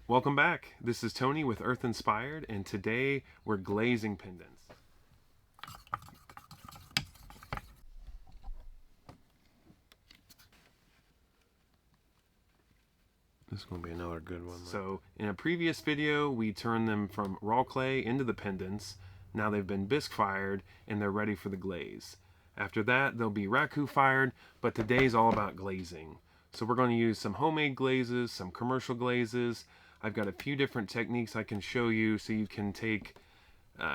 Welcome back. This is Tony with Earth Inspired, and today we're glazing pendants. This is going to be another good one. So, in a previous video, we turned them from raw clay into the pendants. Now they've been bisque fired and they're ready for the glaze. After that, they'll be Raku fired, but today's all about glazing. So we're going to use some homemade glazes, some commercial glazes. I've got a few different techniques I can show you so you can take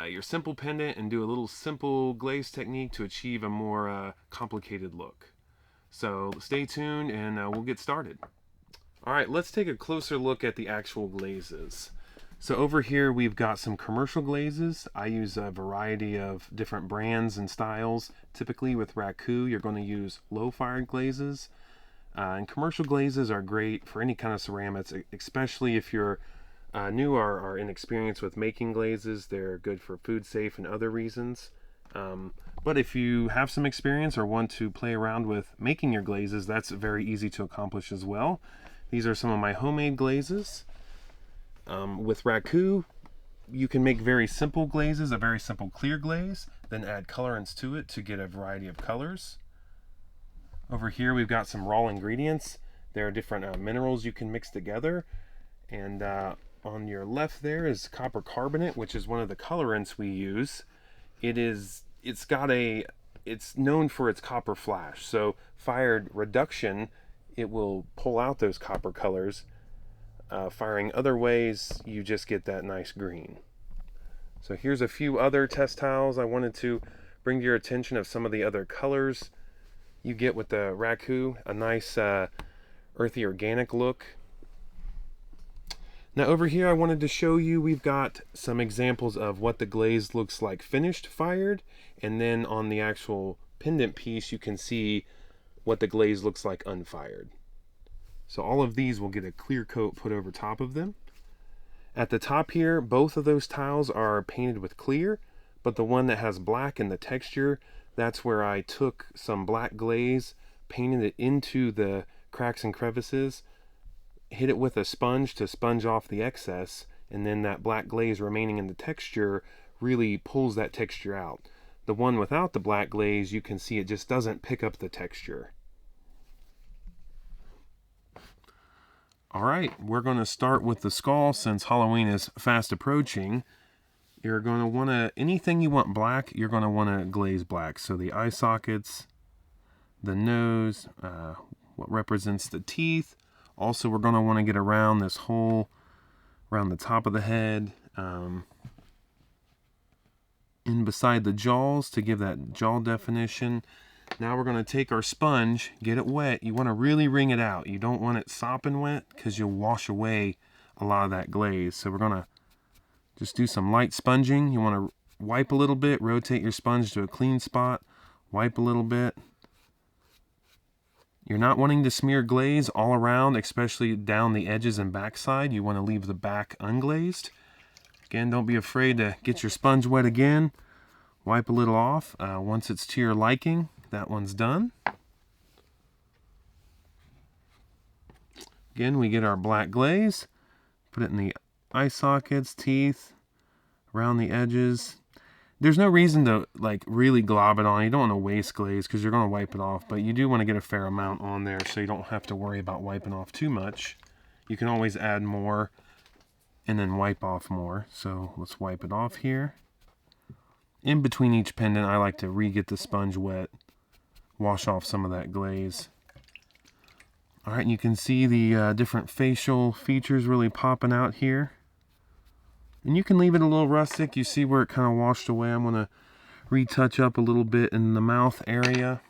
your simple pendant and do a little simple glaze technique to achieve a more complicated look. So stay tuned and we'll get started. Alright, let's take a closer look at the actual glazes. So over here we've got some commercial glazes. I use a variety of different brands and styles. Typically with Raku you're going to use low fired glazes. And commercial glazes are great for any kind of ceramics, especially if you're new or are inexperienced with making glazes. They're good for food safe and other reasons. But if you have some experience or want to play around with making your glazes, that's very easy to accomplish as well. These are some of my homemade glazes. With Raku, you can make very simple glazes, a very simple clear glaze, then add colorants to it to get a variety of colors. Over here we've got some raw ingredients. There are different minerals you can mix together. And on your left there is copper carbonate, which is one of the colorants we use. It's known for its copper flash. So fired reduction, it will pull out those copper colors. Firing other ways, you just get that nice green. So here's a few other test tiles I wanted to bring to your attention of some of the other colors you get with the Raku. A nice earthy organic look. Now over here I wanted to show you, we've got some examples of what the glaze looks like finished fired, and then on the actual pendant piece you can see what the glaze looks like unfired. So all of these will get a clear coat put over top of them. At the top here, both of those tiles are painted with clear, but the one that has black in the texture, that's where I took some black glaze, painted it into the cracks and crevices, hit it with a sponge to sponge off the excess, and then that black glaze remaining in the texture really pulls that texture out. The one without the black glaze, you can see it just doesn't pick up the texture. Alright, we're going to start with the skull since Halloween is fast approaching. You're going to want to, anything you want black, you're going to want to glaze black. So the eye sockets, the nose, what represents the teeth. Also, we're going to want to get around this hole, around the top of the head, in beside the jaws to give that jaw definition. Now we're going to take our sponge, get it wet. You want to really wring it out. You don't want it sopping wet because you'll wash away a lot of that glaze. So we're going to just do some light sponging. You want to wipe a little bit, rotate your sponge to a clean spot, wipe a little bit. You're not wanting to smear glaze all around, especially down the edges and backside. You want to leave the back unglazed. Again, don't be afraid to get your sponge wet again. Wipe a little off. Once it's to your liking, that one's done. Again, we get our black glaze, put it in the eye sockets, teeth, around the edges. There's no reason to like really glob it on. You don't want to waste glaze because you're going to wipe it off, but you do want to get a fair amount on there so you don't have to worry about wiping off too much. You can always add more and then wipe off more. So let's wipe it off here. In between each pendant, I like to re-get the sponge wet, wash off some of that glaze. Alright, you can see the different facial features really popping out here. And you can leave it a little rustic. You see where it kind of washed away. I'm going to retouch up a little bit in the mouth area.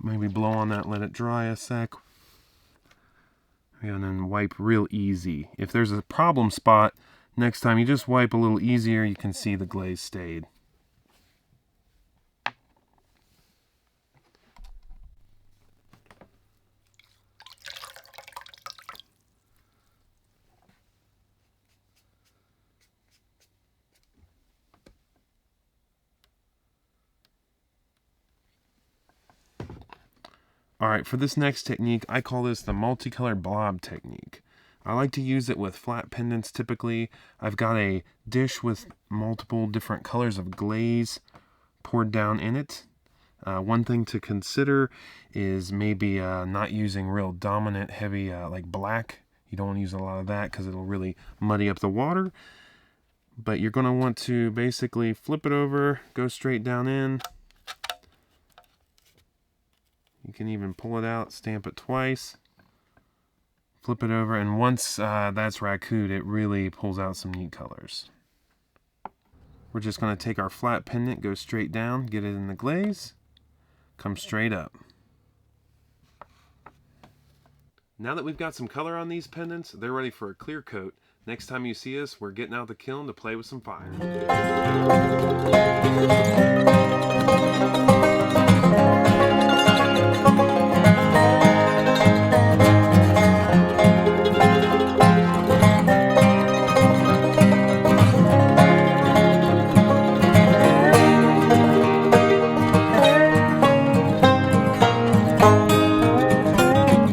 Maybe blow on that, let it dry a sec. And then wipe real easy. If there's a problem spot, next time you just wipe a little easier, you can see the glaze stayed. Alright, for this next technique, I call this the MultiColor Blob technique. I like to use it with flat pendants typically. I've got a dish with multiple different colors of glaze poured down in it. One thing to consider is maybe not using real dominant heavy like black. You don't want to use a lot of that because it'll really muddy up the water. But you're going to want to basically flip it over, go straight down in. You can even pull it out, stamp it twice, flip it over, and once that's Raku'd, it really pulls out some neat colors. We're just going to take our flat pendant, go straight down, get it in the glaze, come straight up. Now that we've got some color on these pendants, they're ready for a clear coat. Next time you see us, we're getting out the kiln to play with some fire.